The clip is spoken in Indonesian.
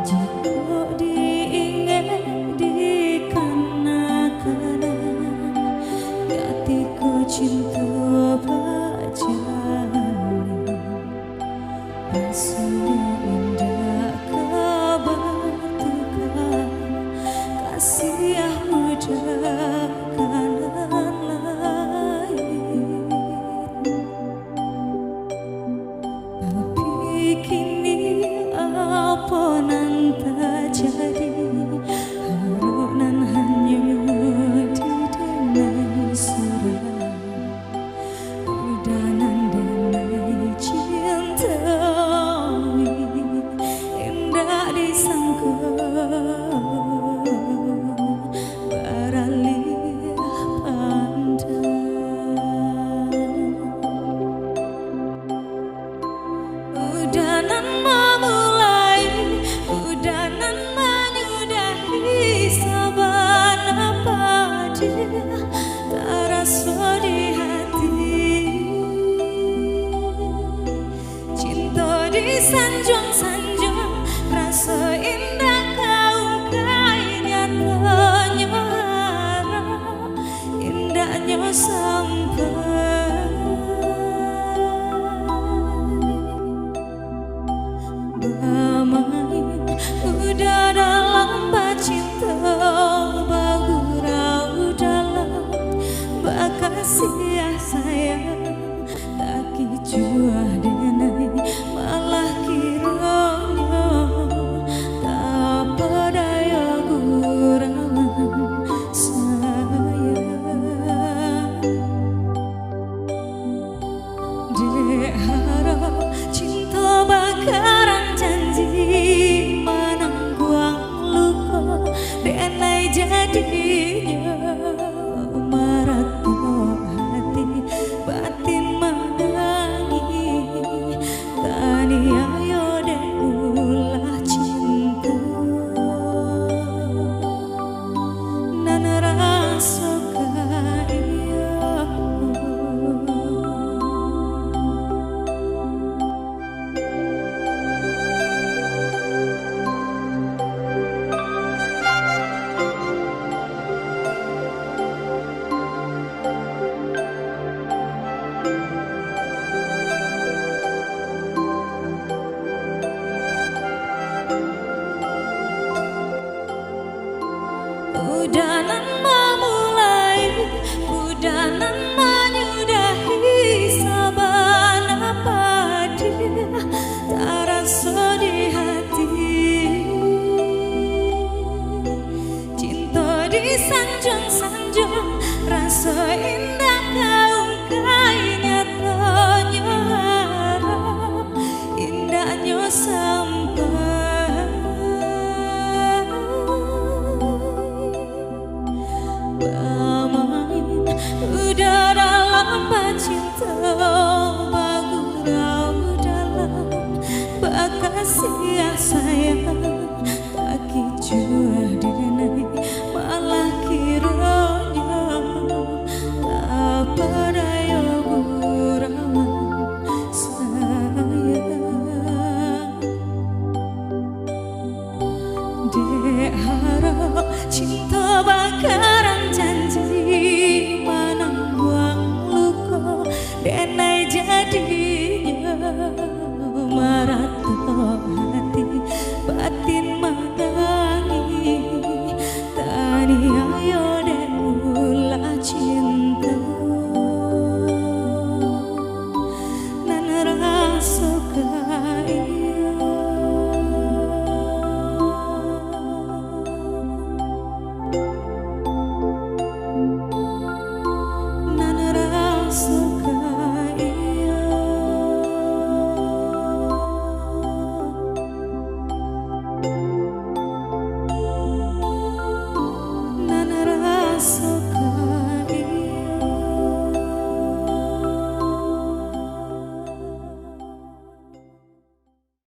Jika diingat di kenang-kenang hatiku cinta berjalin rasanya indah kebetulan kasih muda kanan lain tapi kini apa nan terjadi harunan hanya didenai suara udanan denai cinta indah disangka beralih pandang udanan memulai udanan menyudahi saban apa dia terasa di hati cinta disanjung-sanjung rasa indah kau kayaknya ternyata indahnya sampai bermain udah dalam cinta bergurau dalam bakasih sayang tak kijua denai malah kiranya tak berdaya gurauan sayang diharap cinta bakaran janji menangguang luka denai jadinya marato hati batin menangi tani ayo deh ulah cinta nan rasa kaya udanan memulai udanan menyudahi saban apa dia terasa di hati cinta disanjung-sanjung rasa indah kau kayaknya ternyata indahnya sampai bermain udah dalam cinta bergurau dalam bakasih sayang tak kijua denai malah kiranya tak berdaya gurauan sayang diharap cinta bakaran janji menangguang luka denai jadinya marato